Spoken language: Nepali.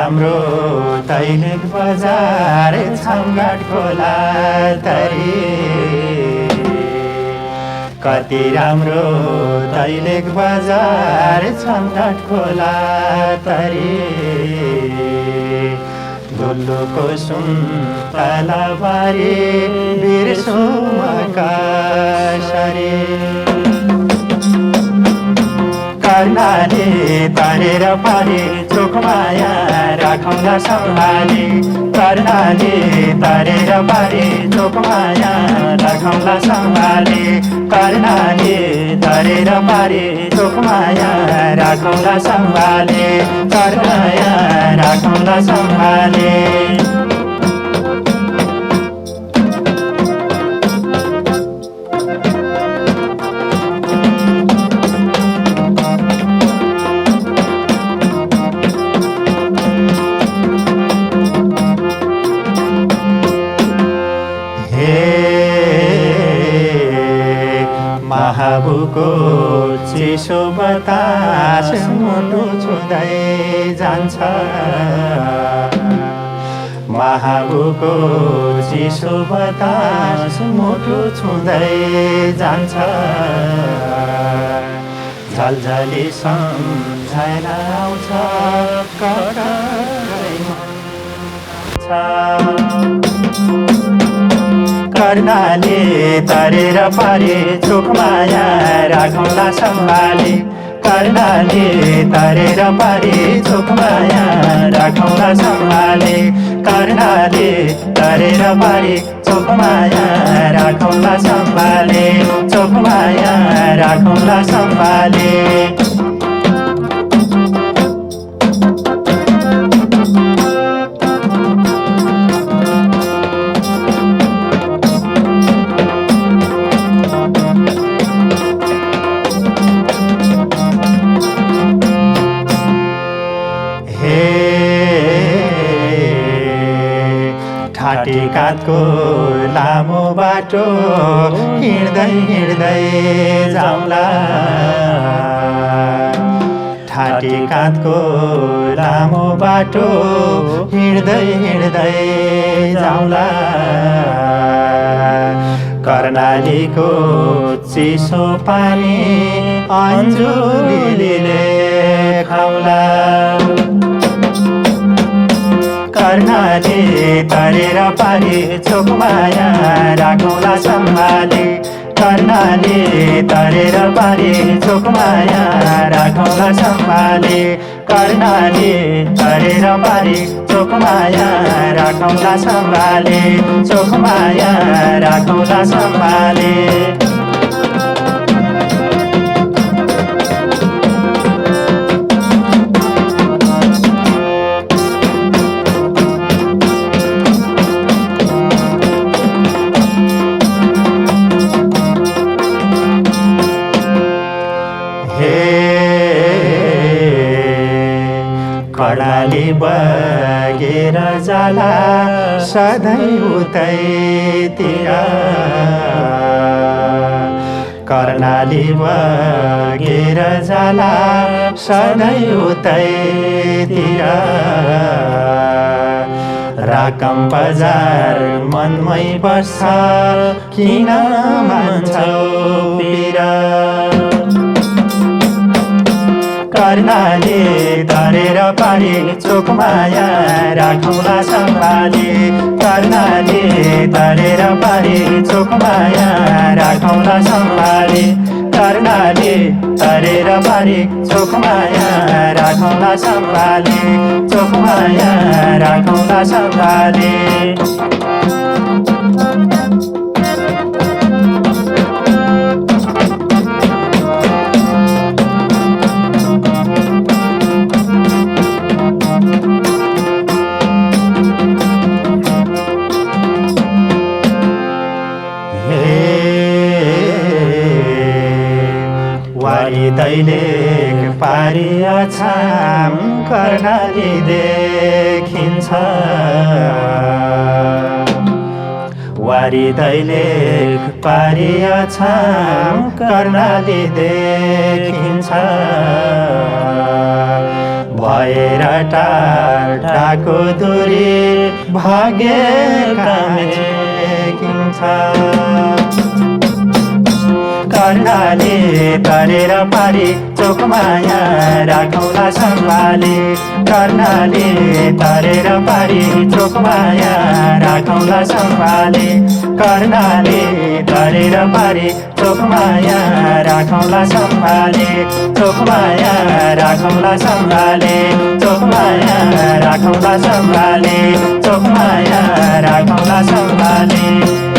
राम्रो दैलेख बजार छामघाट खोला तरी कति राम्रो दैलेख बजार छामघाट खोला तरी दुल्लुको सुन तलबारी बिर्सुमका सरी कर्णाली तरेर पारी चोकमाया राखौँला सम्हाली कर्णाली तरेर पारी चोकमाया राखौँला सम्हाली कर्णाली तरेर पारी चोकमाया राखौँला सम्हाली कर्णाया राखौँला सम्हाली महाबुको चिसो बतास मुटु छुँदै जान्छ महाबुको चिसो बतास मुटु छुँदै जान्छ झलझली सम्झाएर आउँछ कर्णाली तरेर पारी चोकमाया राखौँला सम्हाली कर्णाली तरेर पारी चोकमाया राखौँला सम्हाली कर्णाली तरेर पारी चोकमाया राखौँला सम्हाली चोकमाया राखौँला सम्हाली ठाटी काँधको लामो बाटो हिँड्दै हिँड्दै जाउँला ठाटी काँधको लामो बाटो हिँड्दै हिँड्दै जाउँला कर्णालीको चिसो पानी अन्जुलीले खाउला कर्णाली तरेर पारी चोकमाया राखौँला सम्हाली कर्णाली तरेर पारी चोकमाया राखौँला सम्हाली कर्णाली तरेर पारी चोकमाया राखौँला सम्हाली चोकमाया राखौँला सम्हाली कर्णाली बगेर जाला सधैँ उतैतिर कर्णाली बगेर जाला सधैँ उतैतिर राकम बजार मनमै बस्छ किन मान्छौ पिर कर्णाली तरेर पारी चोकमाया राखौँला सम्हाली कर्णाली तरेर पारी चोकमाया राखौँला सम्हाली कर्णाली तरेर पारी चोकमाया राखौँला सम्हाली चोकमाया राखौँला सम्हाली वारी दैलेख पारी अछाम कर्णाली देखिन्छ वारी दैलेख पारी अछाम कर्णाली देखिन्छ भएर टाढाको दूरी भाग्यका मेकिन्छ कर्णाली तरेर पारी चोकमाया राखौँला सम्हाली कर्णाली तरेर पारी चोकमाया राखौँला सम्हाली कर्णाली तरेर पारी चोकमाया राखौँला सम्हाली चोकमाया राखौँला सम्हाली चोकमाया राखौँला सम्हाली चोकमाया राखौँला सम्हाली